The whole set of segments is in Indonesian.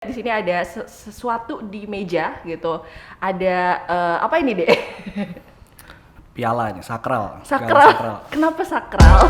Di sini ada sesuatu di meja gitu. Ada apa ini, Dek? Piala ini sakral, piala Sakral. sakral. Kenapa sakral?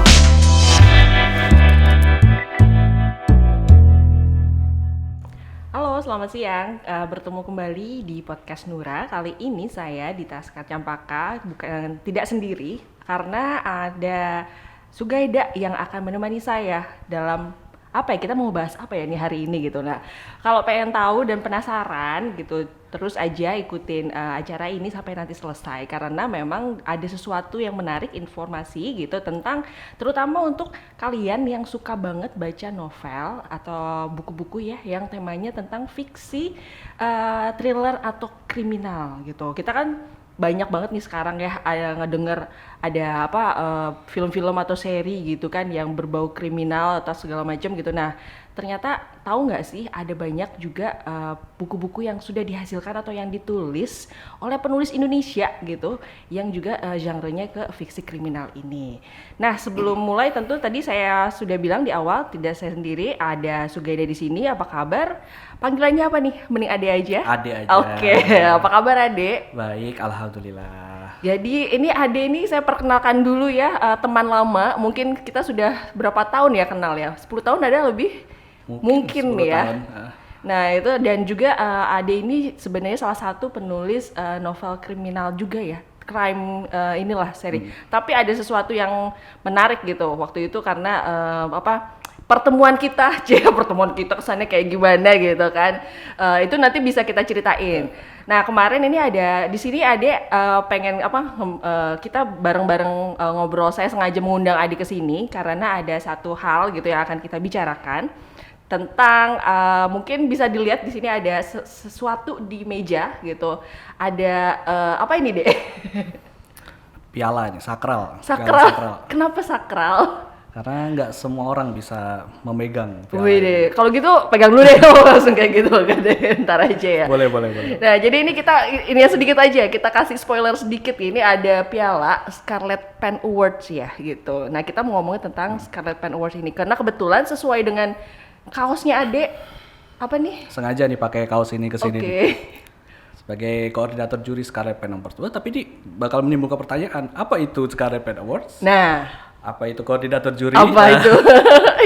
Halo, selamat siang. Bertemu kembali di podcast Nura. Kali ini saya di Taskar Campaka bukan tidak sendiri karena ada Sugaida yang akan menemani saya dalam apa ya, kita mau bahas apa ya nih hari ini gitu. Nah, kalau pengen tahu dan penasaran gitu, terus aja ikutin acara ini sampai nanti selesai karena memang ada sesuatu yang menarik informasi gitu tentang terutama untuk kalian yang suka banget baca novel atau buku-buku ya yang temanya tentang fiksi, thriller atau kriminal gitu. Kita kan banyak banget nih sekarang ya ngedenger ada apa film-film atau seri gitu kan yang berbau kriminal atau segala macam gitu. Nah, ternyata tahu nggak sih ada banyak juga buku-buku yang sudah dihasilkan atau yang ditulis oleh penulis Indonesia gitu yang juga genre-nya ke fiksi kriminal ini. Nah, sebelum mulai tentu tadi saya sudah bilang di awal tidak saya sendiri, ada Sugaida di sini. Apa kabar? Panggilannya apa nih? Mending Ade aja. Ade aja. Oke, apa kabar Ade? Baik, alhamdulillah. Jadi ini Ade ini saya perkenalkan dulu ya, teman lama. Mungkin kita sudah berapa tahun ya kenal ya? 10 tahun ada lebih? Mungkin 10 ya. tahun. Nah itu dan juga Ade ini sebenarnya salah satu penulis novel kriminal juga ya. Crime inilah seri. Tapi ada sesuatu yang menarik gitu waktu itu karena pertemuan kita, pertemuan kita kesannya kayak gimana gitu kan. Itu nanti bisa kita ceritain. Nah, kemarin ini ada di sini Ade pengen kita bareng-bareng ngobrol. Saya sengaja mengundang Ade ke sini karena ada satu hal gitu yang akan kita bicarakan tentang mungkin bisa dilihat di sini ada sesuatu di meja gitu. Ada apa ini, Dek? Piala ini sakral, piala Sakral. sakral. Kenapa sakral? Karena nggak semua orang bisa memegang piala Wih ini. deh, kalau gitu pegang dulu deh, langsung kayak gitu kan deh, ntar aja ya. Boleh. Nah, jadi ini ini ya sedikit aja, kita kasih spoiler sedikit. Ini ada piala Scarlet Pen Awards ya gitu. Nah, kita mau ngomongin tentang Scarlet Pen Awards ini karena kebetulan sesuai dengan kaosnya Ade. Apa nih? Sengaja nih pakai kaos ini ke sini Oke. nih. Sebagai koordinator juri Scarlet Pen Awards. Tapi ini bakal menimbulkan pertanyaan, apa itu Scarlet Pen Awards? Nah, Apa itu koordinator juri? apa itu?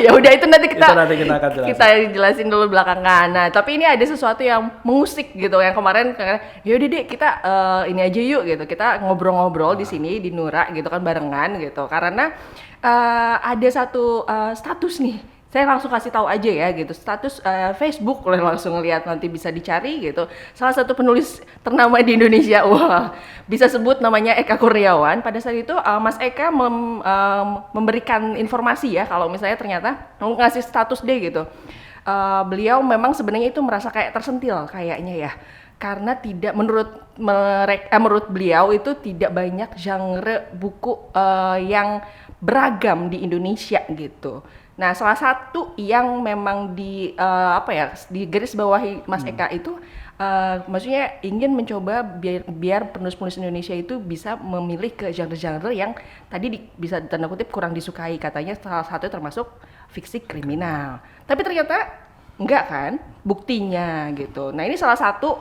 Ya udah itu nanti Itu nanti kita akan jelasin. kita jelasin dulu belakangan. Nah, tapi ini ada sesuatu yang mengusik gitu. Yang kemarin ya udah deh kita ini aja yuk gitu. Kita ngobrol-ngobrol di sini di Nura gitu kan barengan gitu. Karena ada satu status nih. Saya langsung kasih tahu aja ya gitu. Status Facebook boleh langsung lihat nanti bisa dicari gitu. Salah satu penulis ternama di Indonesia. Wah, bisa sebut namanya Eka Kurniawan. Pada saat itu Mas Eka memberikan informasi ya kalau misalnya ternyata mau ngasih status deh gitu. Beliau memang sebenarnya itu merasa kayak tersentil kayaknya ya. Karena tidak menurut beliau itu tidak banyak genre buku yang beragam di Indonesia gitu. Nah, salah satu yang memang di garis bawahi Mas Eka itu maksudnya ingin mencoba biar penulis-penulis Indonesia itu bisa memilih ke genre-genre yang tadi bisa tanda kutip kurang disukai, katanya salah satu termasuk fiksi kriminal. Tapi ternyata enggak kan buktinya gitu. Nah, ini salah satu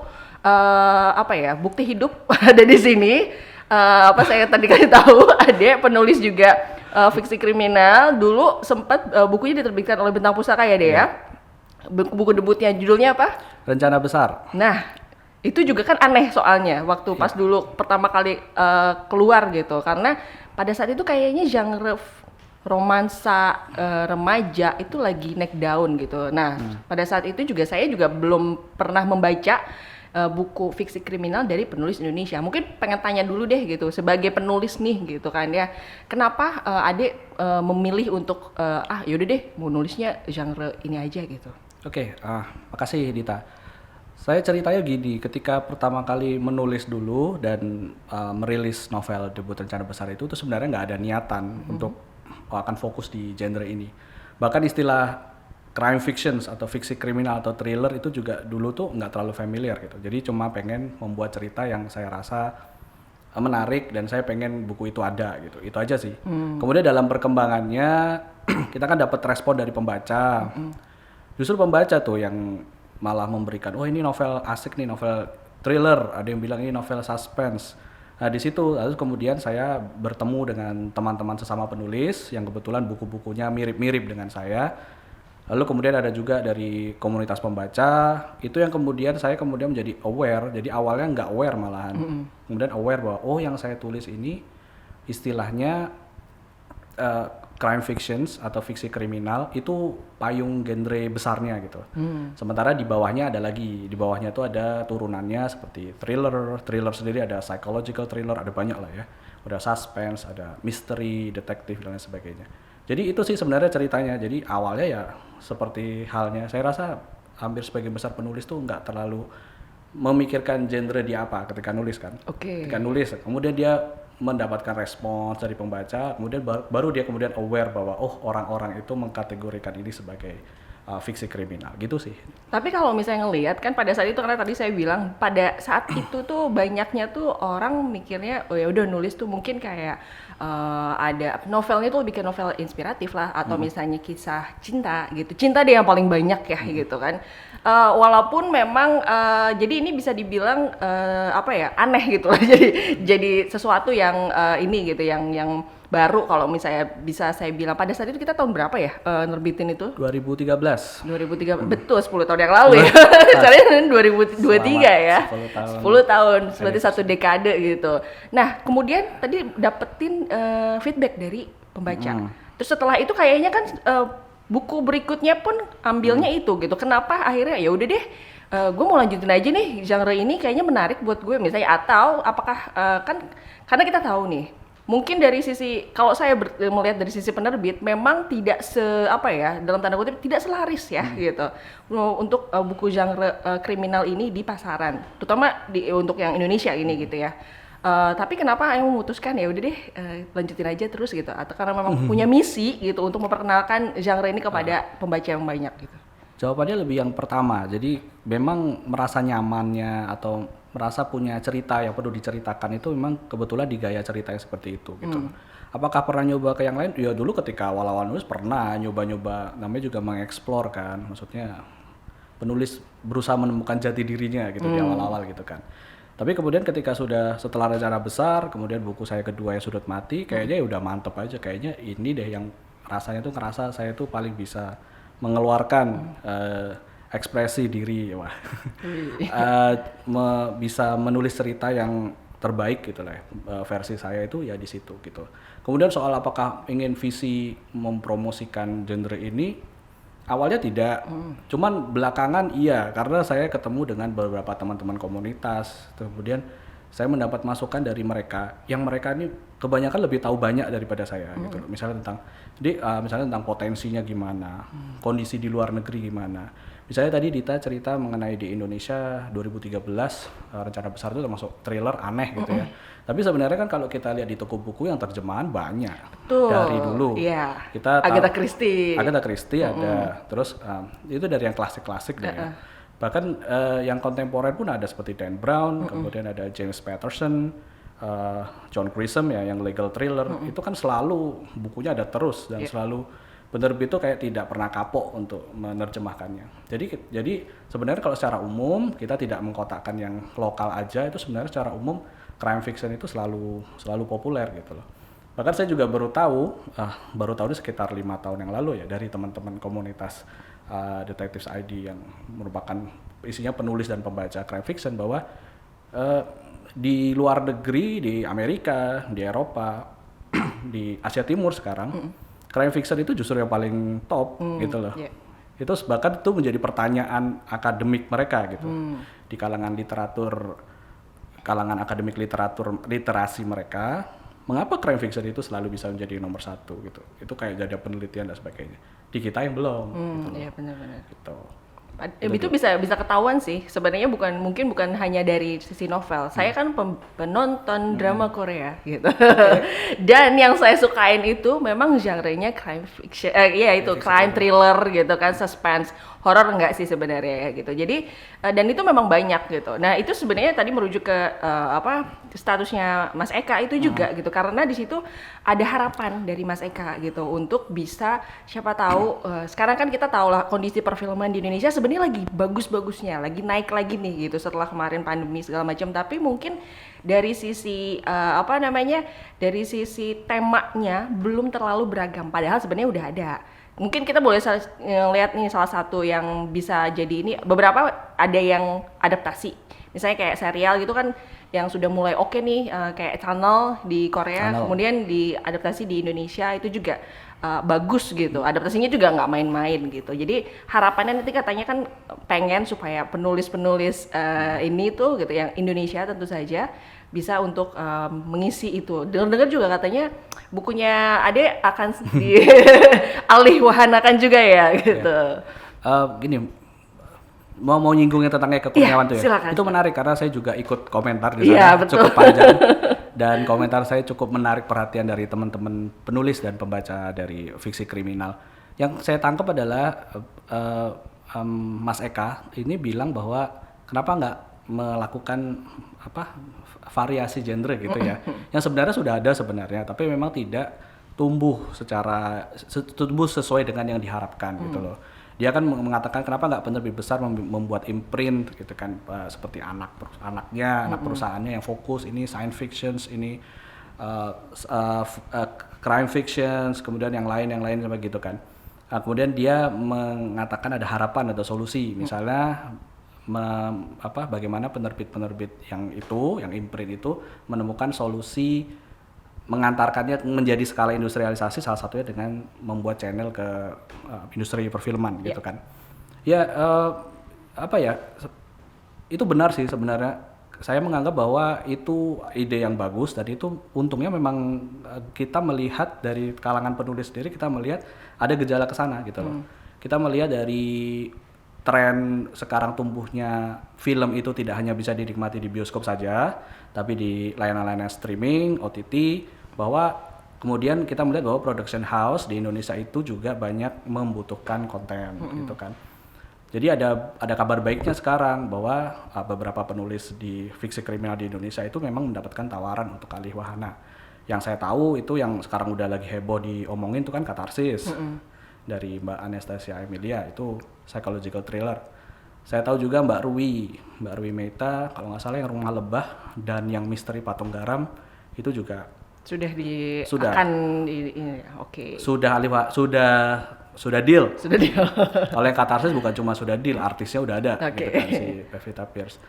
bukti hidup ada di sini. Saya tadi kasih tahu ada penulis juga fiksi kriminal, dulu sempat bukunya diterbitkan oleh Bentang Pustaka ya deh ya. Buku debutnya judulnya apa? Rencana Besar. Nah, itu juga kan aneh soalnya waktu pas dulu pertama kali keluar gitu, karena pada saat itu kayaknya genre romansa remaja itu lagi naik daun gitu. Nah, pada saat itu saya juga belum pernah membaca buku fiksi kriminal dari penulis Indonesia. Mungkin pengen tanya dulu deh gitu, sebagai penulis nih gitu kan ya, kenapa Ade memilih untuk yaudah deh mau nulisnya genre ini aja gitu. Oke, makasih Dita. Saya ceritanya gini, ketika pertama kali menulis dulu dan merilis novel debut Rencana Besar itu sebenarnya nggak ada niatan untuk akan fokus di genre ini. Bahkan istilah crime fictions atau fiksi kriminal atau thriller itu juga dulu tuh nggak terlalu familiar gitu. Jadi cuma pengen membuat cerita yang saya rasa menarik dan saya pengen buku itu ada gitu. Itu aja sih. Kemudian dalam perkembangannya kita kan dapat respon dari pembaca. Justru pembaca tuh yang malah memberikan, oh ini novel asik nih, novel thriller, ada yang bilang ini novel suspense. Nah di situ lalu kemudian saya bertemu dengan teman-teman sesama penulis yang kebetulan buku-bukunya mirip-mirip dengan saya. Lalu kemudian ada juga dari komunitas pembaca, itu yang kemudian saya kemudian menjadi aware. Jadi awalnya nggak aware malahan, kemudian aware bahwa oh yang saya tulis ini istilahnya crime fictions atau fiksi kriminal itu payung genre besarnya gitu. Sementara di bawahnya ada lagi, di bawahnya itu ada turunannya seperti thriller sendiri ada psychological thriller, ada banyak lah ya. Ada suspense, ada mystery, detektif dan lain sebagainya. Jadi itu sih sebenarnya ceritanya. Jadi awalnya ya seperti halnya, saya rasa hampir sebagian besar penulis tuh nggak terlalu memikirkan genre dia apa ketika nulis kan. Ketika nulis, kemudian dia mendapatkan respons dari pembaca, kemudian baru dia kemudian aware bahwa oh orang-orang itu mengkategorikan ini sebagai fiksi kriminal gitu sih. Tapi kalau misalnya ngelihat kan pada saat itu, karena tadi saya bilang pada saat itu tuh banyaknya tuh orang mikirnya oh ya udah nulis tuh mungkin kayak ada novelnya tuh bikin novel inspiratif lah, atau misalnya kisah cinta gitu, cinta deh yang paling banyak ya gitu kan. Walaupun memang jadi ini bisa dibilang apa ya, aneh gitu lah. jadi sesuatu yang ini gitu, yang baru kalau misalnya bisa saya bilang. Pada saat itu kita tahun berapa ya nerbitin itu? 2013. Betul, 10 tahun yang lalu ya. Soalnya 2023 ya. 10 tahun, berarti satu dekade gitu. Nah, kemudian tadi dapetin feedback dari pembaca. Terus setelah itu kayaknya kan buku berikutnya pun ambilnya itu gitu. Kenapa akhirnya ya udah deh, gue mau lanjutin aja nih, genre ini kayaknya menarik buat gue misalnya, atau apakah kan karena kita tahu nih mungkin dari sisi, kalau saya melihat dari sisi penerbit memang tidak apa ya, dalam tanda kutip tidak selaris ya gitu untuk buku genre kriminal ini di pasaran, terutama untuk yang Indonesia ini gitu ya. Tapi kenapa yang memutuskan ya udah deh lanjutin aja terus gitu, atau karena memang punya misi gitu untuk memperkenalkan genre ini kepada pembaca yang banyak gitu? Jawabannya lebih yang pertama. Jadi memang merasa nyamannya atau merasa punya cerita yang perlu diceritakan itu memang kebetulan di gaya cerita yang seperti itu gitu. Apakah pernah nyoba ke yang lain? Ya dulu ketika awal-awal nulis pernah nyoba-nyoba, namanya juga mengeksplor kan. Maksudnya penulis berusaha menemukan jati dirinya gitu di awal-awal gitu kan. Tapi kemudian ketika setelah rencana besar, kemudian buku saya kedua yang Sudut Mati, kayaknya ya udah mantep aja, kayaknya ini deh yang rasanya tuh ngerasa saya tuh paling bisa mengeluarkan ekspresi diri, wah, bisa menulis cerita yang terbaik gitu lah. Versi saya itu ya di situ gitu. Kemudian soal apakah ingin visi mempromosikan genre ini, awalnya tidak, cuman belakangan iya, karena saya ketemu dengan beberapa teman-teman komunitas, kemudian saya mendapat masukan dari mereka, yang mereka ini kebanyakan lebih tahu banyak daripada saya gitu. Misalnya tentang potensinya gimana, kondisi di luar negeri gimana. Misalnya tadi Dita cerita mengenai di Indonesia 2013 rencana besar itu termasuk thriller aneh gitu ya. Tapi sebenarnya kan kalau kita lihat di toko buku yang terjemahan banyak. Betul. Dari dulu. Iya. Kita Agatha Christie ada, terus itu dari yang klasik-klasik deh ya. Bahkan yang kontemporer pun ada seperti Dan Brown, kemudian ada James Patterson, John Grisham ya yang legal thriller. Itu kan selalu bukunya ada terus dan selalu penerbit itu kayak tidak pernah kapok untuk menerjemahkannya. Jadi sebenarnya kalau secara umum kita tidak mengkotakkan yang lokal aja, itu sebenarnya secara umum crime fiction itu selalu populer gitu loh. Bahkan saya juga baru tahu ini sekitar 5 tahun yang lalu ya, dari teman-teman komunitas Detectives ID yang merupakan isinya penulis dan pembaca crime fiction, bahwa di luar negeri, di Amerika, di Eropa, di Asia Timur sekarang crime fiction itu justru yang paling top gitu loh. Itu bahkan itu menjadi pertanyaan akademik mereka gitu. Di kalangan akademik literasi mereka, mengapa crime fiction itu selalu bisa menjadi nomor 1 gitu. Itu kayak jadi penelitian dan sebagainya. Di kita yang belum gitu loh. Iya benar-benar. Gitu. Itu bisa ketahuan sih sebenarnya, bukan hanya dari sisi novel. Saya kan penonton drama Korea gitu. Dan yang saya sukain itu memang genre-nya crime fiction, crime thriller gitu kan, suspense, horor enggak sih sebenarnya ya gitu. Jadi dan itu memang banyak gitu. Nah, itu sebenarnya tadi merujuk ke statusnya Mas Eka itu juga gitu, karena di situ ada harapan dari Mas Eka gitu untuk bisa, siapa tahu sekarang kan kita tahu lah kondisi perfilman di Indonesia sebenarnya lagi bagus-bagusnya, lagi naik lagi nih gitu setelah kemarin pandemi segala macam. Tapi mungkin dari sisi dari sisi temanya belum terlalu beragam. Padahal sebenarnya udah ada. Mungkin kita boleh lihat nih salah satu yang bisa jadi ini, beberapa ada yang adaptasi. Misalnya kayak serial gitu kan yang sudah mulai oke nih, kayak Channel di Korea, kemudian diadaptasi di Indonesia itu juga bagus gitu. Adaptasinya juga nggak main-main gitu. Jadi harapannya nanti katanya kan pengen supaya penulis-penulis ini tuh gitu yang Indonesia tentu saja bisa untuk mengisi itu. Dengar-dengar juga katanya bukunya Ade akan dialih wahanakan juga ya gitu. Gini, mau nyinggungnya tentang Eka Kurniawan tuh ya. Silakan. Itu menarik karena saya juga ikut komentar di sana. Iya, betul. Cukup panjang. Dan komentar saya cukup menarik perhatian dari teman-teman penulis dan pembaca dari fiksi kriminal. Yang saya tangkap adalah Mas Eka ini bilang bahwa kenapa nggak melakukan variasi genre gitu ya. Yang sebenarnya sudah ada sebenarnya, tapi memang tidak tumbuh sesuai dengan yang diharapkan gitu loh. Dia kan mengatakan kenapa nggak penerbit besar membuat imprint gitu kan, seperti anak perusahaannya yang fokus ini science fiction, ini crime fiction, kemudian yang lain sama gitu kan. Kemudian dia mengatakan ada harapan, ada solusi, misalnya bagaimana penerbit yang imprint itu menemukan solusi mengantarkannya menjadi skala industrialisasi, salah satunya dengan membuat channel ke industri perfilman gitu kan. Ya itu benar sih sebenarnya. Saya menganggap bahwa itu ide yang bagus dan itu untungnya memang kita melihat dari kalangan penulis sendiri, kita melihat ada gejala ke sana gitu loh. Kita melihat dari tren sekarang tumbuhnya film itu tidak hanya bisa dinikmati di bioskop saja, tapi di layanan-layanan streaming, OTT, bahwa kemudian kita melihat bahwa production house di Indonesia itu juga banyak membutuhkan konten gitu kan. Jadi ada kabar baiknya sekarang bahwa beberapa penulis di fiksi kriminal di Indonesia itu memang mendapatkan tawaran untuk alih wahana. Yang saya tahu itu yang sekarang udah lagi heboh diomongin itu kan Katarsis. Dari Mbak Anastasia Emilia, itu psychological thriller. Saya tahu juga Mbak Rui Meta, kalau nggak salah yang Rumah Lebah dan yang Misteri Patung Garam itu juga sudah deal. Kalau yang Katarsis bukan cuma sudah deal, artisnya udah ada gitu kan, si Pevita Pierce.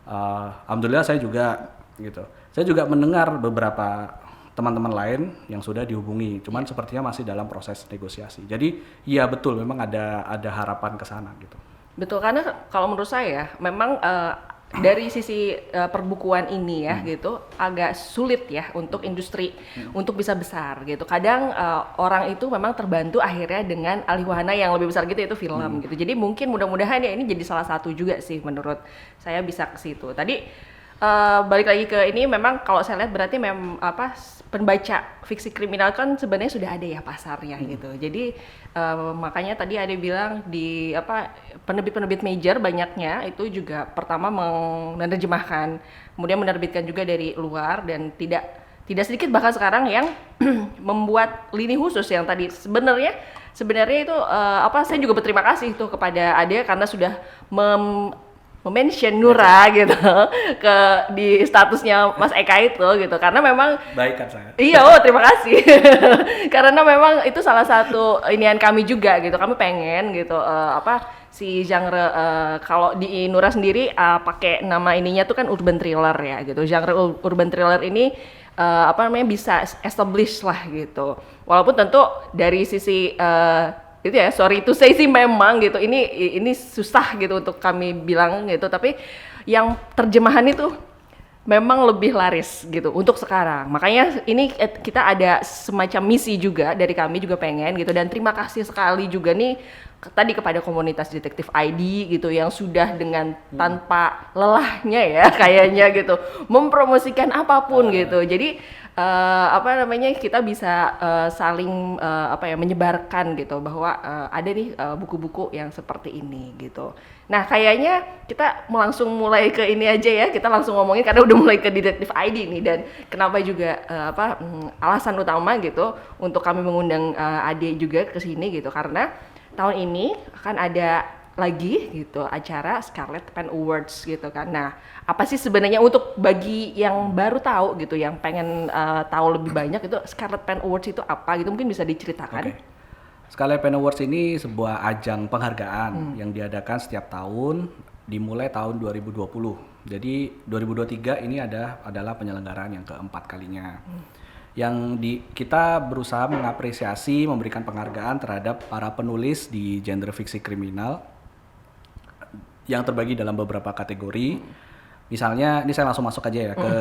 Alhamdulillah saya juga gitu. Saya juga mendengar beberapa teman-teman lain yang sudah dihubungi, cuman sepertinya masih dalam proses negosiasi. Jadi iya betul, memang ada harapan ke sana gitu. Betul, karena kalau menurut saya memang dari sisi perbukuan ini ya gitu agak sulit ya untuk industri untuk bisa besar gitu. Kadang orang itu memang terbantu akhirnya dengan alih wahana yang lebih besar gitu, yaitu film gitu. Jadi mungkin mudah-mudahan ya ini jadi salah satu juga sih menurut saya bisa ke situ. Tadi balik lagi ke ini, memang kalau saya lihat berarti pembaca fiksi kriminal kan sebenarnya sudah ada ya pasarnya gitu. Jadi makanya tadi ada bilang di penerbit-penerbit major banyaknya itu juga pertama menerjemahkan, kemudian menerbitkan juga dari luar, dan tidak sedikit bahkan sekarang yang membuat lini khusus yang tadi sebenarnya itu saya juga berterima kasih tuh kepada Ade karena sudah mention Nura gitu di statusnya Mas Eka itu gitu, karena memang baik kan saya. Iya, terima kasih. Karena memang itu salah satu inian kami juga gitu. Kami pengen gitu si genre kalau di Nura sendiri pakai nama ininya tuh kan urban thriller ya gitu. Genre urban thriller ini bisa establish lah gitu. Walaupun tentu dari sisi itu ya, sorry to say sih memang gitu ini susah gitu untuk kami bilang gitu, tapi yang terjemahan itu memang lebih laris gitu untuk sekarang. Makanya ini kita ada semacam misi juga dari kami juga pengen gitu, dan terima kasih sekali juga nih tadi kepada komunitas detektif ID gitu yang sudah dengan tanpa lelahnya ya kayaknya gitu mempromosikan apapun gitu. Jadi kita bisa saling menyebarkan gitu bahwa ada nih buku-buku yang seperti ini gitu. Nah, kayaknya kita langsung mulai ke ini aja ya. Kita langsung ngomongin karena udah mulai ke Detektif ID nih, dan kenapa juga alasan utama gitu untuk kami mengundang Ade juga ke sini gitu, karena tahun ini akan ada lagi gitu acara Scarlet Pen Awards gitu kan. Nah, apa sih sebenarnya untuk bagi yang baru tahu gitu, yang pengen tahu lebih banyak itu Scarlet Pen Awards itu apa gitu, mungkin bisa diceritakan? Oke. Scarlet Pen Awards ini sebuah ajang penghargaan yang diadakan setiap tahun, dimulai tahun 2020. Jadi 2023 ini adalah penyelenggaraan yang keempat kalinya. Kita berusaha mengapresiasi, memberikan penghargaan terhadap para penulis di genre fiksi kriminal yang terbagi dalam beberapa kategori. Misalnya, ini saya langsung masuk aja ya ke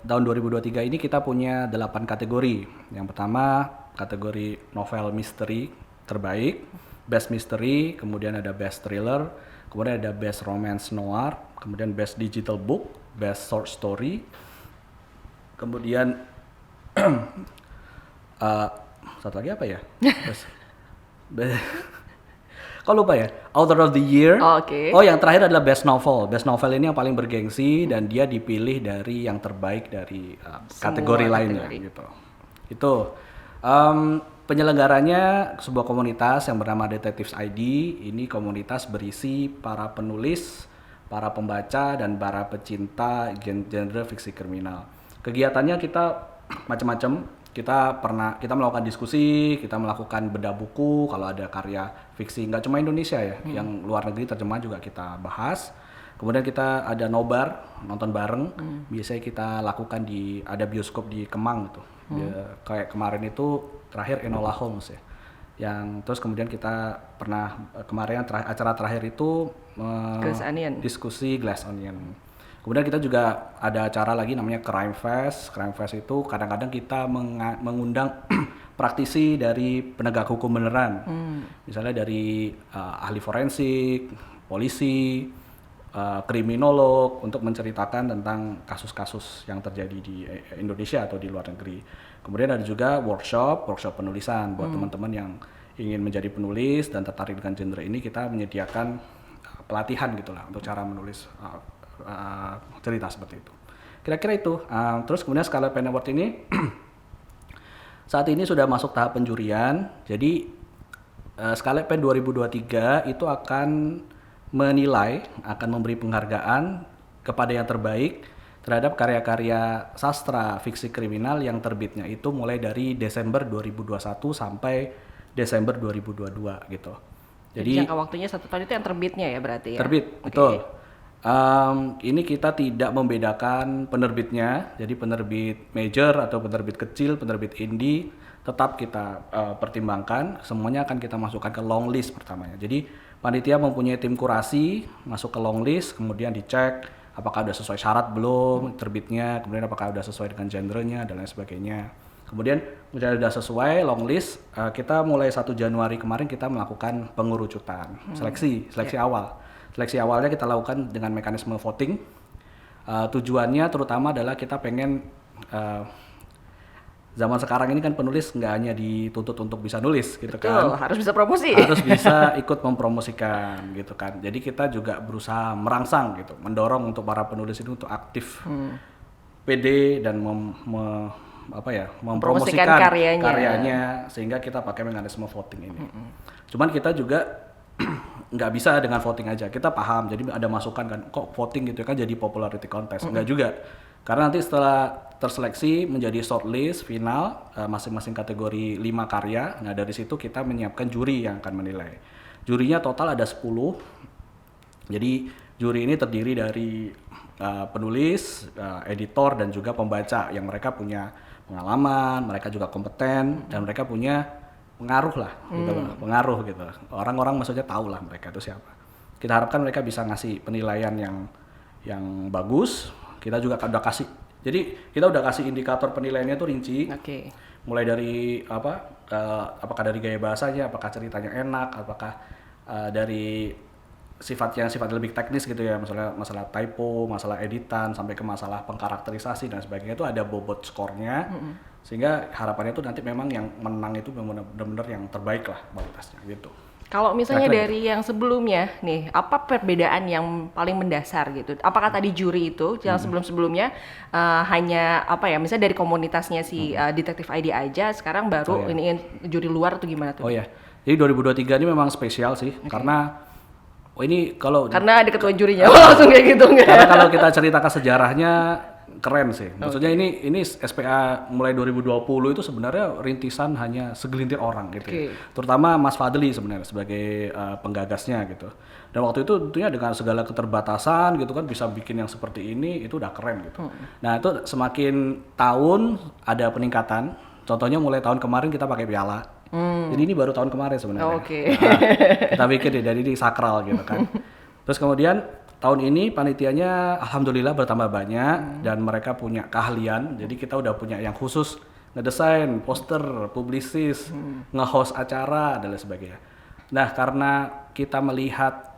tahun 2023 ini kita punya 8 kategori. Yang pertama kategori novel misteri terbaik, best mystery, kemudian ada best thriller, kemudian ada best romance noir, kemudian best digital book, best short story, kemudian satu lagi apa ya? Kok lupa ya? Author of the Year. Oh, oke. Oh, yang terakhir adalah Best Novel. Best Novel ini yang paling bergengsi dan dia dipilih dari yang terbaik dari kategori lainnya gitu. Itu penyelenggaranya sebuah komunitas yang bernama Detectives ID. Ini komunitas berisi para penulis, para pembaca dan para pecinta genre fiksi kriminal. Kegiatannya kita macam-macam. Kita melakukan diskusi, kita melakukan bedah buku kalau ada karya fiksi, nggak cuma Indonesia ya, yang luar negeri terjemahan juga kita bahas. Kemudian kita ada nobar, nonton bareng. Biasanya kita lakukan ada bioskop di Kemang gitu. Kayak kemarin itu terakhir Enola Holmes ya. Terus kemudian kita pernah kemarin acara terakhir itu Glass Onion. Diskusi Glass Onion. Kemudian kita juga ada acara lagi namanya Crime Fest. Crime Fest itu kadang-kadang kita mengundang praktisi dari penegak hukum beneran. Misalnya dari ahli forensik, polisi, kriminolog untuk menceritakan tentang kasus-kasus yang terjadi di Indonesia atau di luar negeri. Kemudian ada juga workshop penulisan buat teman-teman yang ingin menjadi penulis dan tertarik dengan genre ini. Kita menyediakan pelatihan gitulah untuk cara menulis cerita seperti itu. Kira-kira itu. Terus kemudian Scarlet Pen Award ini saat ini sudah masuk tahap penjurian. Jadi Scarlet Pen 2023 itu akan memberi penghargaan kepada yang terbaik terhadap karya-karya sastra fiksi kriminal yang terbitnya itu mulai dari Desember 2021 sampai Desember 2022 gitu. Jadi jangka waktunya 1 tahun itu yang terbitnya ya berarti ya? Terbit, betul. Ini kita tidak membedakan penerbitnya, jadi penerbit major atau penerbit kecil, penerbit indie, tetap kita pertimbangkan, semuanya akan kita masukkan ke long list pertamanya. Jadi panitia mempunyai tim kurasi, masuk ke long list, kemudian dicek apakah sudah sesuai syarat belum terbitnya, kemudian apakah sudah sesuai dengan genrenya dan lain sebagainya. Kemudian misalnya sudah sesuai long list, kita mulai 1 Januari kemarin kita melakukan pengerucutan, seleksi awal. Seleksi awalnya kita lakukan dengan mekanisme voting. Tujuannya terutama adalah kita pengen zaman sekarang ini kan penulis nggak hanya dituntut untuk bisa nulis gitu. Betul, kan. Harus bisa promosi. Harus bisa ikut mempromosikan gitu kan. Jadi kita juga berusaha merangsang gitu, mendorong untuk para penulis itu untuk aktif, pede dan mempromosikan karyanya sehingga kita pakai mekanisme voting ini. Cuman kita juga nggak bisa dengan voting aja, kita paham, jadi ada masukan kan, kok voting gitu kan jadi popularity contest, nggak juga, karena nanti setelah terseleksi menjadi shortlist final masing-masing kategori 5 karya, nah dari situ kita menyiapkan juri yang akan menilai. Jurinya total ada 10, jadi juri ini terdiri dari penulis, editor dan juga pembaca yang mereka punya pengalaman, mereka juga kompeten dan mereka punya pengaruh lah, pengaruh gitu. Orang-orang maksudnya tahu lah mereka itu siapa. Kita harapkan mereka bisa ngasih penilaian yang bagus. Kita juga udah kasih, jadi kita udah kasih indikator penilaiannya itu rinci. Mulai dari apakah dari gaya bahasanya, apakah ceritanya enak, apakah dari sifat lebih teknis gitu ya, misalnya masalah typo, masalah editan, sampai ke masalah pengkarakterisasi dan sebagainya, itu ada bobot skornya. Sehingga harapannya itu nanti memang yang menang itu benar-benar yang terbaik lah kualitasnya gitu. Kalau misalnya dari yang sebelumnya nih, apa perbedaan yang paling mendasar gitu? Apakah tadi juri itu yang sebelum-sebelumnya hanya misalnya dari komunitasnya si Detektif ID aja, sekarang baru ini juri luar atau gimana tuh? Oh ya, jadi 2023 ini memang spesial sih, karena Oh ini kalau Karena ada ketua jurinya, langsung kayak gitu nggak? karena kalau kita cerita ke sejarahnya keren sih. Maksudnya ini SPA mulai 2020 itu sebenarnya rintisan hanya segelintir orang gitu. Ya. Terutama Mas Fadli sebenarnya sebagai penggagasnya gitu. Dan waktu itu tentunya dengan segala keterbatasan gitu kan bisa bikin yang seperti ini itu udah keren gitu. Nah, itu semakin tahun ada peningkatan. Contohnya mulai tahun kemarin kita pakai piala. Jadi ini baru tahun kemarin sebenarnya. Nah, kita bikin deh dari ini sakral gitu kan. Terus kemudian tahun ini panitianya alhamdulillah bertambah banyak dan mereka punya keahlian. Jadi kita udah punya yang khusus ngedesain, poster, publisis, nge-host acara dan lain sebagainya. Nah, karena kita melihat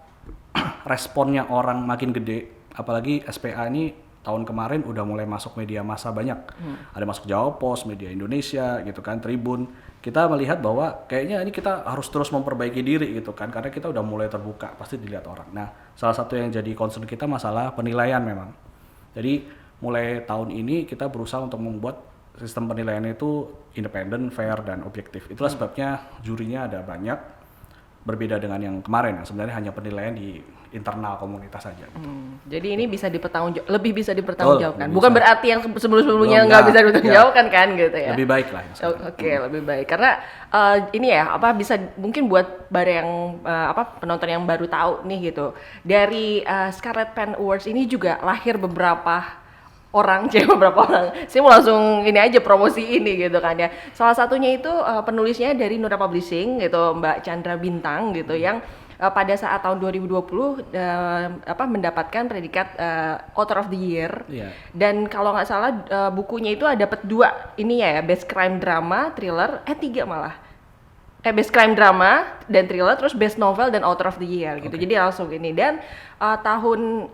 responnya orang makin gede, apalagi SPA ini tahun kemarin udah mulai masuk media massa banyak. Ada masuk Jawa Pos, Media Indonesia gitu kan, Tribun. Kita melihat bahwa kayaknya ini kita harus terus memperbaiki diri gitu kan, karena kita udah mulai terbuka, pasti dilihat orang. Nah, salah satu yang jadi concern kita masalah penilaian memang. Jadi mulai tahun ini kita berusaha untuk membuat sistem penilaian itu independen, fair, dan objektif. Itulah sebabnya jurinya ada banyak, berbeda dengan yang kemarin yang sebenarnya hanya penilaian di internal komunitas saja. Jadi ini bisa lebih bisa dipertanggungjawabkan. Bukan berarti yang sebelum-sebelumnya nggak bisa dipertanggungjawabkan kan gitu ya. Lebih baik lah. Oke, lebih baik. Karena ini ya bisa mungkin buat yang penonton yang baru tahu nih gitu. Dari Scarlet Pen Awards ini juga lahir beberapa orang. Saya mau langsung ini aja promosi ini gitu kan ya. Salah satunya itu penulisnya dari Nura Publishing gitu, Mbak Chandra Bintang gitu yang pada saat tahun 2020 mendapatkan predikat Author of the Year. Dan kalau nggak salah bukunya itu dapat 2 ini ya, Best Crime Drama, Thriller, 3 malah. Best Crime Drama dan Thriller, terus Best Novel dan Author of the Year gitu. Jadi langsung ini dan tahun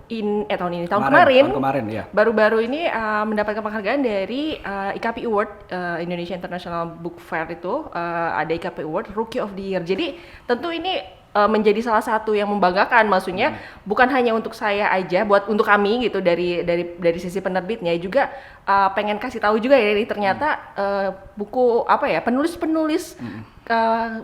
kemarin ya. Baru-baru ini mendapatkan penghargaan dari IKP Award, Indonesia International Book Fair itu ada IKP Award Rookie of the Year. Jadi tentu ini menjadi salah satu yang membanggakan, maksudnya bukan hanya untuk saya aja, untuk kami gitu dari sisi penerbitnya juga pengen kasih tahu juga ya, ternyata buku penulis-penulis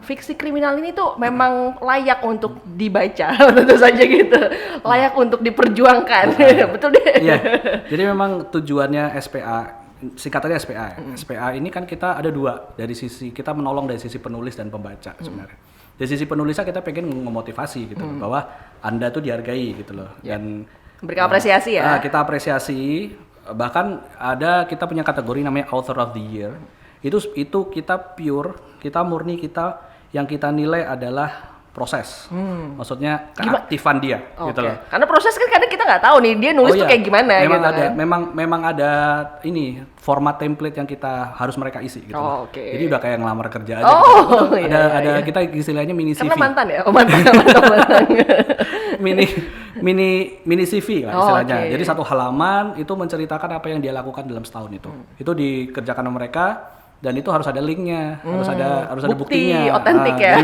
fiksi kriminal ini tuh memang layak untuk dibaca, tentu saja gitu, layak untuk diperjuangkan. Betul deh. Iya. Jadi memang tujuannya SPA, singkatannya SPA. SPA ini kan kita ada 2, dari sisi kita menolong dari sisi penulis dan pembaca sebenarnya. Dari sisi penulisnya kita pengen memotivasi gitu bahwa Anda tuh dihargai gitu loh, dan berikan apresiasi ya. Kita apresiasi, bahkan kita punya kategori namanya Author of the Year. Itu kita pure, kita murni, yang kita nilai adalah proses, maksudnya keaktifan dia, gitu loh. Karena proses kan kadang kita nggak tahu nih dia nulis tuh kayak gimana. Memang gitu ada, kan? memang ada ini format template yang kita harus mereka isi, gitu. Jadi udah kayak ngelamar kerja aja. Gitu. Ada kita istilahnya mini CV. Karena mantan ya, mantan. mini CV lah istilahnya. Jadi 1 halaman itu menceritakan apa yang dia lakukan dalam setahun itu. Itu dikerjakan oleh mereka dan itu harus ada linknya, harus ada buktinya. Otentik ya.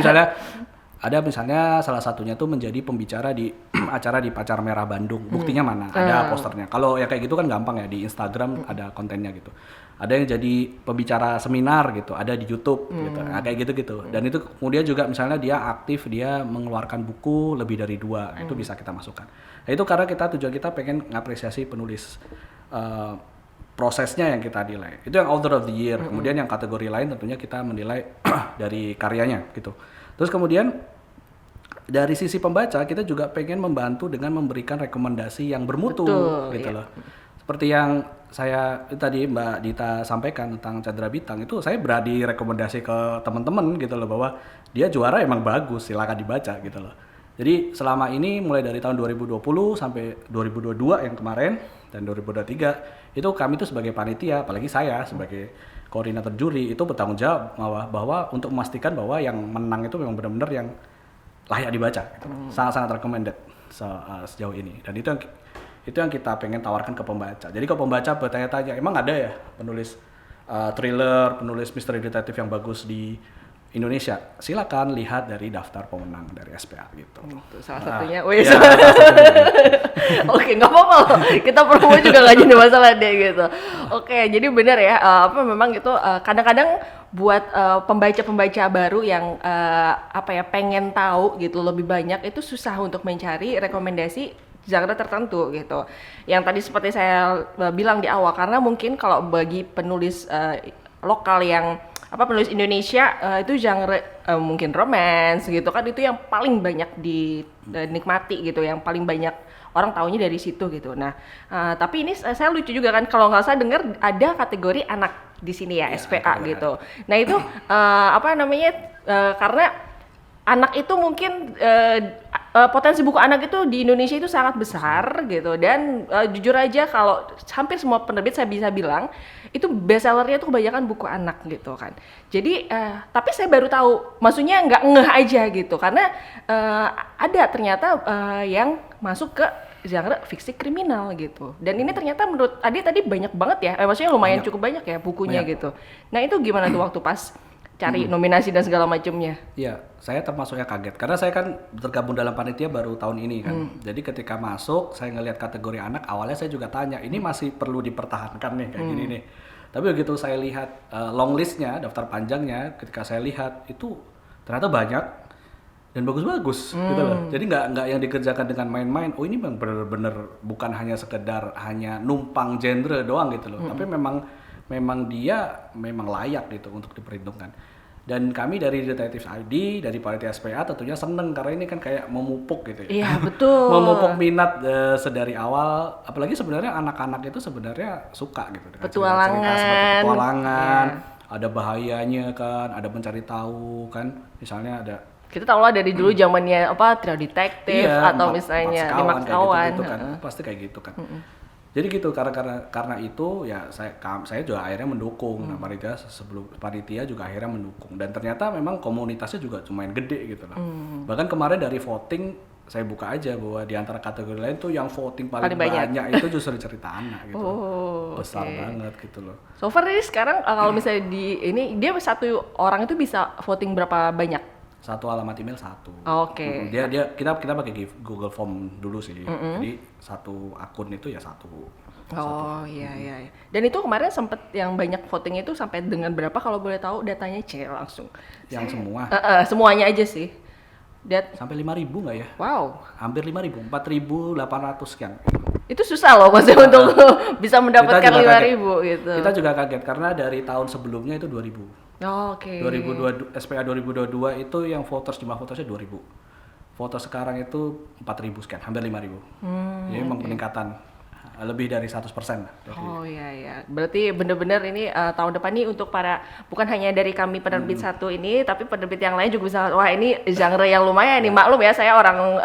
Jadi misalnya salah satunya tuh menjadi pembicara di acara di Pacar Merah Bandung. Buktinya mana? Ada posternya. Kalau ya kayak gitu kan gampang ya, di Instagram ada kontennya gitu. Ada yang jadi pembicara seminar gitu, ada di YouTube gitu. Nah, kayak gitu. Dan itu kemudian juga misalnya dia aktif, dia mengeluarkan buku lebih dari 2, itu bisa kita masukkan. Nah, itu karena tujuan kita pengen ngapresiasi penulis, prosesnya yang kita nilai. Itu yang Author of the Year. Kemudian yang kategori lain tentunya kita menilai dari karyanya gitu. Terus kemudian dari sisi pembaca kita juga pengen membantu dengan memberikan rekomendasi yang bermutu. Gitu loh. Seperti yang saya tadi Mbak Dita sampaikan tentang Chandra Bintang, itu saya berani rekomendasi ke teman-teman gitu loh, bahwa dia juara emang bagus, silakan dibaca gitu loh. Jadi selama ini mulai dari tahun 2020 sampai 2022 yang kemarin dan 2023 itu kami tuh sebagai panitia, apalagi saya sebagai koordinator juri itu bertanggung jawab bahwa untuk memastikan bahwa yang menang itu memang benar-benar yang layak dibaca, gitu. Sangat-sangat recommended sejauh ini. Dan itu yang kita pengen tawarkan ke pembaca. Jadi kalau pembaca bertanya-tanya, emang ada ya penulis thriller, penulis misteri detektif yang bagus di Indonesia, silakan lihat dari daftar pemenang dari SPA gitu. Itu salah satunya. Wih, Ya, salah satunya. oke, nggak apa-apa loh. Kita promo juga nggak jadi masalah deh gitu. Oke, jadi benar ya. Apa memang itu kadang-kadang buat pembaca-pembaca baru yang apa ya pengen tahu gitu lebih banyak itu susah untuk mencari rekomendasi genre tertentu gitu. Yang tadi seperti saya bilang di awal karena mungkin kalau bagi penulis lokal yang apa penulis Indonesia itu genre mungkin romance gitu kan itu yang paling banyak dinikmati gitu, yang paling banyak orang taunya dari situ gitu. Nah, tapi ini saya lucu juga kan kalau nggak salah dengar ada kategori anak di sini ya, Ya, SPA kategori gitu. Nah itu apa namanya karena anak itu mungkin potensi buku anak itu di Indonesia itu sangat besar gitu dan jujur aja kalau hampir semua penerbit saya bisa bilang itu bestsellernya tuh kebanyakan buku anak gitu kan. Jadi tapi saya baru tahu, maksudnya nggak ngeh aja gitu karena ada ternyata yang masuk ke genre fiksi kriminal gitu. Dan ini ternyata menurut Adi tadi banyak banget ya, maksudnya lumayan Banyak. cukup banyak ya bukunya Banyak. gitu. Nah itu gimana tuh waktu pas cari nominasi dan segala macamnya? Iya, saya termasuknya kaget karena saya kan tergabung dalam panitia baru tahun ini kan. Jadi ketika masuk, saya ngelihat kategori anak, awalnya saya juga tanya, ini masih perlu dipertahankan nih kayak gini nih. Tapi begitu saya lihat long listnya, daftar panjangnya, ketika saya lihat itu ternyata banyak dan bagus-bagus gitu loh. Jadi nggak yang dikerjakan dengan main-main. Oh ini memang bener-bener bukan hanya sekedar hanya numpang genre doang gitu loh. Tapi memang dia memang layak gitu untuk diperhitungkan. Dan kami dari Detectives ID, dari panitia SPA tentunya seneng karena ini kan kayak memupuk gitu ya. Iya betul. Memupuk minat sedari awal. Apalagi sebenarnya anak-anak itu sebenarnya suka gitu dengan cerita-cerita seperti petualangan. Ada bahayanya kan, ada mencari tahu kan. Misalnya ada Kita tahu lah dari dulu zamannya apa Trio Detektif atau misalnya Lima Sekawan. gitu kan. Pasti kayak gitu kan. Jadi gitu karena itu ya saya juga akhirnya mendukung. Nah, panitia juga akhirnya mendukung dan ternyata memang komunitasnya juga lumayan gede gitu loh. Bahkan kemarin dari voting saya buka aja bahwa di antara kategori lain tuh yang voting paling banyak itu justru cerita anak gitu. Besar banget gitu loh. So far ini sekarang kalau misalnya di ini dia satu orang itu bisa voting berapa banyak? Satu alamat email satu. Oke. Kita pakai Google Form dulu sih. Jadi satu akun itu ya satu. Oh iya. Dan itu kemarin sempet yang banyak voting itu sampai dengan berapa kalau boleh tahu datanya langsung? Yang semua Semuanya aja sih. sampai 5.000 nggak ya? Wow. Hampir 5.000, 4.800 sekian. Itu susah loh maksudnya untuk bisa mendapatkan 5.000 gitu. Kita juga kaget karena dari tahun sebelumnya itu 2.000. Oke. 2022 SPA 2022 itu yang jumlah votersnya 2.000. Voter sekarang itu 4.000 sekian, hampir 5.000. Jadi memang peningkatan lebih dari 100%. Oh iya. Berarti benar-benar ini tahun depan nih untuk para bukan hanya dari kami penerbit satu ini, tapi penerbit yang lain juga bisa. Wah ini genre yang lumayan nih, maklum ya saya orang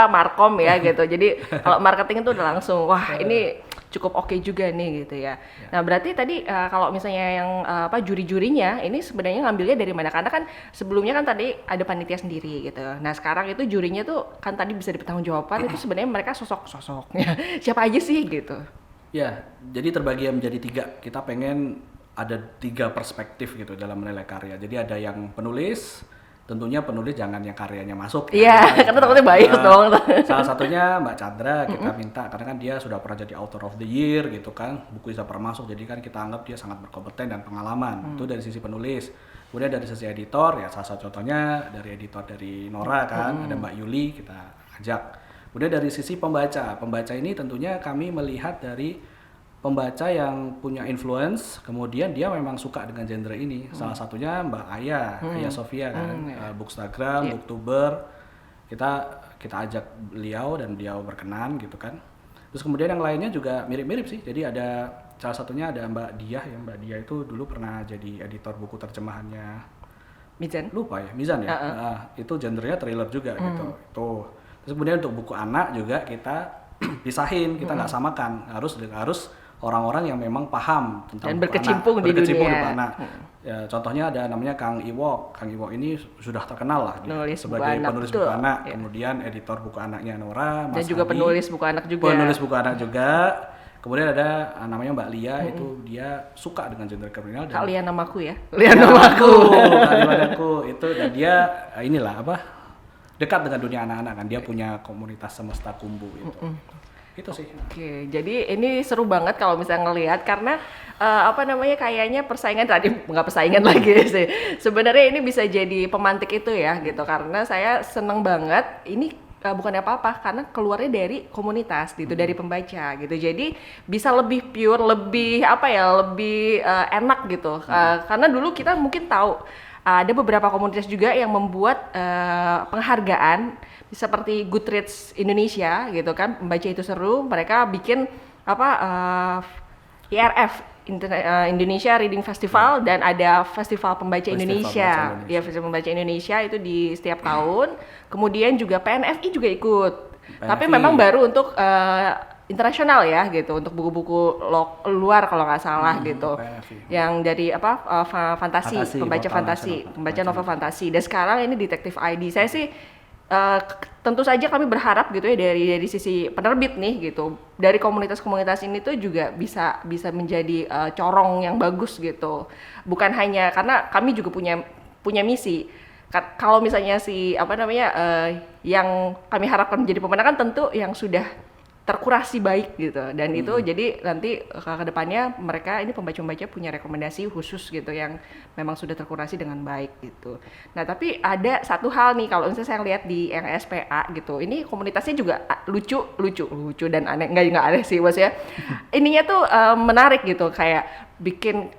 markom ya gitu. Jadi kalau marketing itu udah langsung wah ini cukup oke juga nih gitu ya. Nah berarti tadi kalau misalnya yang juri-jurinya ini sebenarnya ngambilnya dari mana? Karena kan sebelumnya kan tadi ada panitia sendiri gitu. Nah sekarang itu jurinya tuh kan tadi bisa dipertanggungjawabkan itu sebenarnya mereka sosok-sosoknya siapa aja sih gitu. Ya, jadi terbagi menjadi 3. Kita pengen ada 3 perspektif gitu dalam menilai karya. Jadi ada yang penulis, tentunya penulis jangan yang karyanya masuk. Iya, karena takutnya bias dong. Salah satunya Mbak Chandra kita minta karena kan dia sudah pernah jadi author of the year gitu kan, buku sudah pernah masuk, jadi kan kita anggap dia sangat berkompeten dan pengalaman. Itu dari sisi penulis. Kemudian dari sisi editor ya salah satu contohnya dari editor dari Nora kan, ada Mbak Yuli kita ajak. Kemudian dari sisi pembaca ini tentunya kami melihat dari pembaca yang punya influence, kemudian dia memang suka dengan genre ini. Salah satunya Mbak Aya Sofia kan, Bookstagram, Booktuber. Kita ajak beliau dan beliau berkenan gitu kan. Terus kemudian yang lainnya juga mirip-mirip sih. Jadi ada salah satunya ada Mbak Diah ya. Mbak Diah itu dulu pernah jadi editor buku terjemahannya Mizan. Lupa ya, Mizan ya. Itu genrenya thriller juga gitu. Tuh. Terus kemudian untuk buku anak juga kita pisahin, kita nggak samakan. Harus orang-orang yang memang paham tentang dan buku berkecimpung anak, di berkecimpung dunia. di buku anak. Ya, contohnya ada namanya Kang Iwok. Kang Iwok ini sudah terkenal lah dia sebagai penulis buku anak, kemudian editor buku anaknya Nora, Mas dan juga Hadi, penulis buku anak juga. Penulis buku anak juga. Kemudian ada namanya Mbak Lia, itu dia suka dengan genre kriminal. Dan Kalian namaku ya. Lihat namaku. Kalimandaku itu, dan dia inilah apa, dekat dengan dunia anak-anak kan, dia punya komunitas Semesta Kumbu itu. Itu sih. Oke, jadi ini seru banget kalau misalnya ngelihat karena apa namanya, kayaknya persaingan tadi nggak persaingan lagi sih. Sebenarnya ini bisa jadi pemantik itu ya gitu, karena saya seneng banget ini bukannya apa-apa karena keluarnya dari komunitas gitu, dari pembaca gitu. Jadi bisa lebih pure, lebih apa ya, lebih enak gitu. Karena dulu kita mungkin tahu ada beberapa komunitas juga yang membuat penghargaan seperti Goodreads Indonesia gitu kan, membaca itu seru, mereka bikin apa IRF Indonesia Reading Festival dan ada Festival Pembaca Indonesia. Ya, Festival Pembaca Indonesia itu di setiap tahun. Kemudian juga PNFI juga ikut. Tapi memang baru untuk internasional ya gitu, untuk buku-buku luar kalau nggak salah gitu. Yang dari apa fantasi, pembaca novel fantasi. Dan sekarang ini Detektif ID. Saya sih tentu saja kami berharap gitu ya dari sisi penerbit nih gitu, dari komunitas-komunitas ini tuh juga bisa menjadi corong yang bagus gitu, bukan hanya karena kami juga punya misi. Kalau misalnya apa namanya yang kami harapkan menjadi pemenang kan tentu yang sudah terkurasi baik gitu, dan itu jadi nanti ke depannya mereka ini pembaca-pembaca punya rekomendasi khusus gitu yang memang sudah terkurasi dengan baik gitu. Nah tapi ada satu hal nih, kalau misalnya saya lihat di yang SPA gitu, ini komunitasnya juga lucu dan aneh, nggak aneh sih maksudnya. Ininya tuh menarik gitu, kayak bikin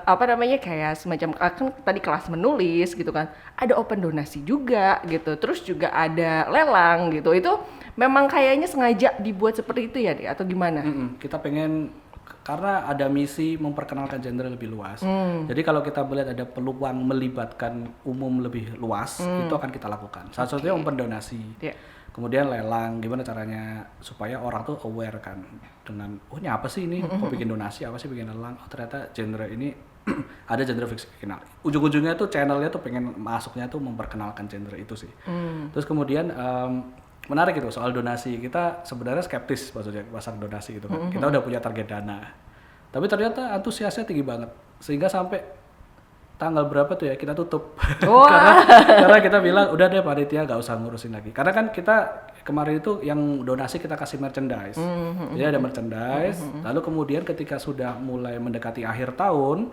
apa namanya, kayak semacam kan tadi kelas menulis gitu kan, ada open donasi juga gitu, terus juga ada lelang gitu. Itu memang kayaknya sengaja dibuat seperti itu ya, atau gimana? Kita pengen, karena ada misi memperkenalkan genre lebih luas. Jadi kalau kita melihat ada peluang melibatkan umum lebih luas, itu akan kita lakukan. Salah satunya open donasi. Kemudian lelang, gimana caranya supaya orang tuh aware kan dengan, oh ini apa sih ini, kok bikin donasi, apa sih bikin lelang, oh ternyata genre ini ada genre fiksi kriminal. Ujung-ujungnya tuh channelnya tuh pengen masuknya tuh memperkenalkan genre itu sih. Terus kemudian menarik itu soal donasi, kita sebenarnya skeptis maksudnya pasang donasi gitu kan. Kita udah punya target dana, tapi ternyata antusiasnya tinggi banget sehingga sampai tanggal berapa tuh ya kita tutup. karena kita bilang udah deh panitia nggak usah ngurusin lagi, karena kan kita kemarin itu yang donasi kita kasih merchandise. Jadi ada merchandise, lalu kemudian ketika sudah mulai mendekati akhir tahun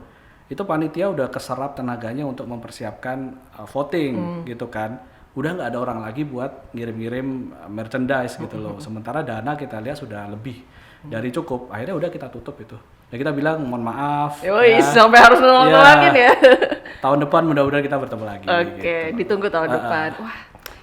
itu panitia udah keserap tenaganya untuk mempersiapkan voting gitu kan. Udah nggak ada orang lagi buat ngirim-ngirim merchandise gitu loh. Sementara dana kita lihat sudah lebih dari cukup. Akhirnya udah kita tutup itu. Ya kita bilang mohon maaf. Yoi, ya, sampai harus nolak-nolakin ya. Tahun depan mudah-mudahan kita bertemu lagi. Oke, gitu. Ditunggu tahun depan. Wah,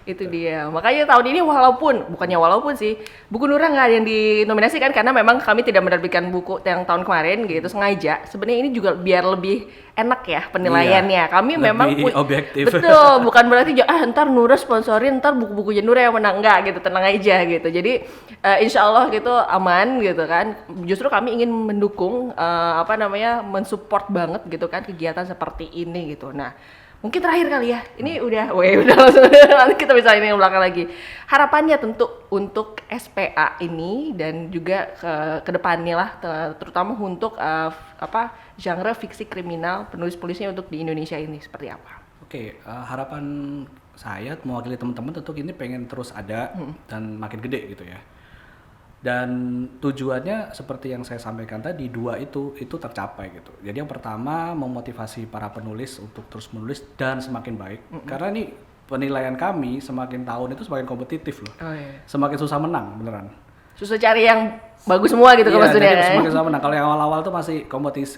itu dia. Makanya tahun ini walaupun sih buku Nura nggak ada yang dinominasikan karena memang kami tidak menerbitkan buku yang tahun kemarin gitu sengaja. Sebenarnya ini juga biar lebih enak ya penilaiannya. Kami memang objektif. Betul, bukan berarti ntar Nura sponsorin, ntar buku-bukunya Nura yang menang, enggak gitu, tenang aja gitu. Jadi insya Allah gitu aman gitu kan. Justru kami ingin mendukung apa namanya, mensupport banget gitu kan kegiatan seperti ini gitu. Nah, mungkin terakhir kali ya, ini udah langsung nanti kita bisa ini yang belakang lagi. Harapannya tentu untuk SPA ini dan juga ke depannya lah, terutama untuk genre fiksi kriminal, penulis-penulisnya untuk di Indonesia ini seperti apa? Oke, harapan saya mewakili teman-teman tentu ini pengen terus ada dan makin gede gitu ya. Dan tujuannya seperti yang saya sampaikan tadi, dua itu tercapai gitu. Jadi yang pertama memotivasi para penulis untuk terus menulis dan semakin baik. Karena ini penilaian kami semakin tahun itu semakin kompetitif loh. Semakin susah menang beneran. Susah cari yang bagus semua gitu maksudnya. Jadi semakin susah menang. Kalau yang awal-awal tuh masih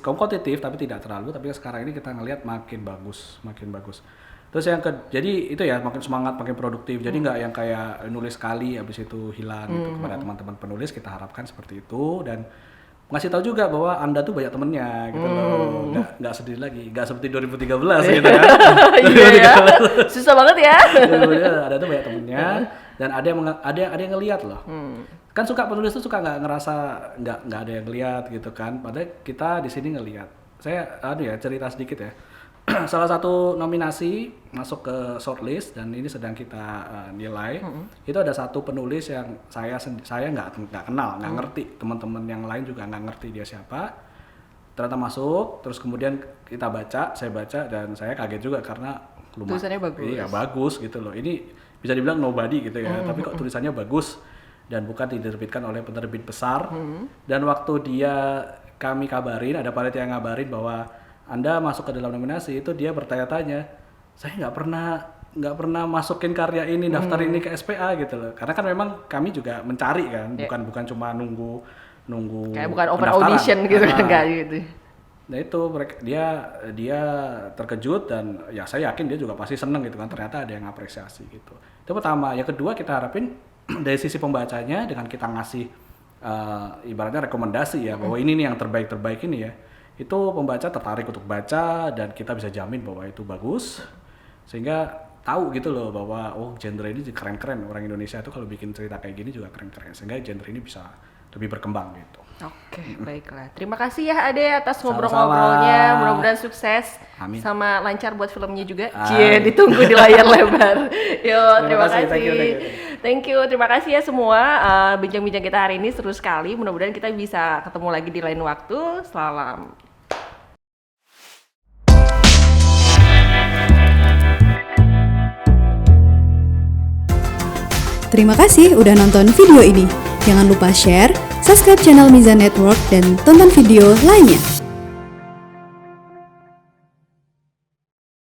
kompetitif tapi tidak terlalu. Tapi sekarang ini kita ngelihat makin bagus. Terus jadi itu ya makin semangat, makin produktif. Jadi nggak yang kayak nulis sekali habis itu hilang gitu. Kepada teman-teman penulis kita harapkan seperti itu, dan ngasih tahu juga bahwa Anda tuh banyak temennya gitu loh. Nggak sendiri lagi, nggak seperti 2013 gitu kan. Iya ya. Susah banget ya. Ada tuh banyak temennya dan ada yang ngelihat loh. Kan penulis tuh suka nggak ngerasa nggak ada yang ngelihat gitu kan. Padahal kita di sini ngelihat. Saya cerita sedikit ya. salah satu nominasi masuk ke shortlist dan ini sedang kita nilai. Itu ada satu penulis yang saya nggak kenal, nggak ngerti, teman-teman yang lain juga nggak ngerti dia siapa. Ternyata masuk, terus kemudian saya baca dan saya kaget juga karena Tulisannya bagus. Iya, bagus gitu loh. Ini bisa dibilang nobody gitu ya, tapi kok tulisannya bagus dan bukan diterbitkan oleh penerbit besar. Dan waktu kami kabarin, ada panitia yang ngabarin bahwa Anda masuk ke dalam nominasi, itu dia bertanya-tanya, saya nggak pernah masukin karya ini, daftar ini ke SPA gitu loh. Karena kan memang kami juga mencari kan, bukan cuma nunggu kayak bukan open pendaftaran. audition gitu kan, enggak gitu. Nah itu dia terkejut dan ya saya yakin dia juga pasti seneng gitu kan, ternyata ada yang apresiasi gitu. Itu pertama. Yang kedua kita harapin dari sisi pembacanya dengan kita ngasih ibaratnya rekomendasi ya bahwa ini nih yang terbaik ini ya, itu pembaca tertarik untuk baca dan kita bisa jamin bahwa itu bagus sehingga tahu gitu loh bahwa genre ini keren-keren, orang Indonesia itu kalau bikin cerita kayak gini juga keren-keren sehingga genre ini bisa lebih berkembang gitu. Oke, baiklah. Terima kasih ya Ade atas ngobrol-ngobrolnya. Mudah-mudahan sukses. Amin. Sama lancar buat filmnya juga. Cie, ditunggu di layar lebar. Yo, terima kasih. Thank you. Terima kasih ya semua. Bincang-bincang kita hari ini seru sekali. Mudah-mudahan kita bisa ketemu lagi di lain waktu. Salam. Terima kasih udah nonton video ini. Jangan lupa share, subscribe channel Mizan Network, dan tonton video lainnya.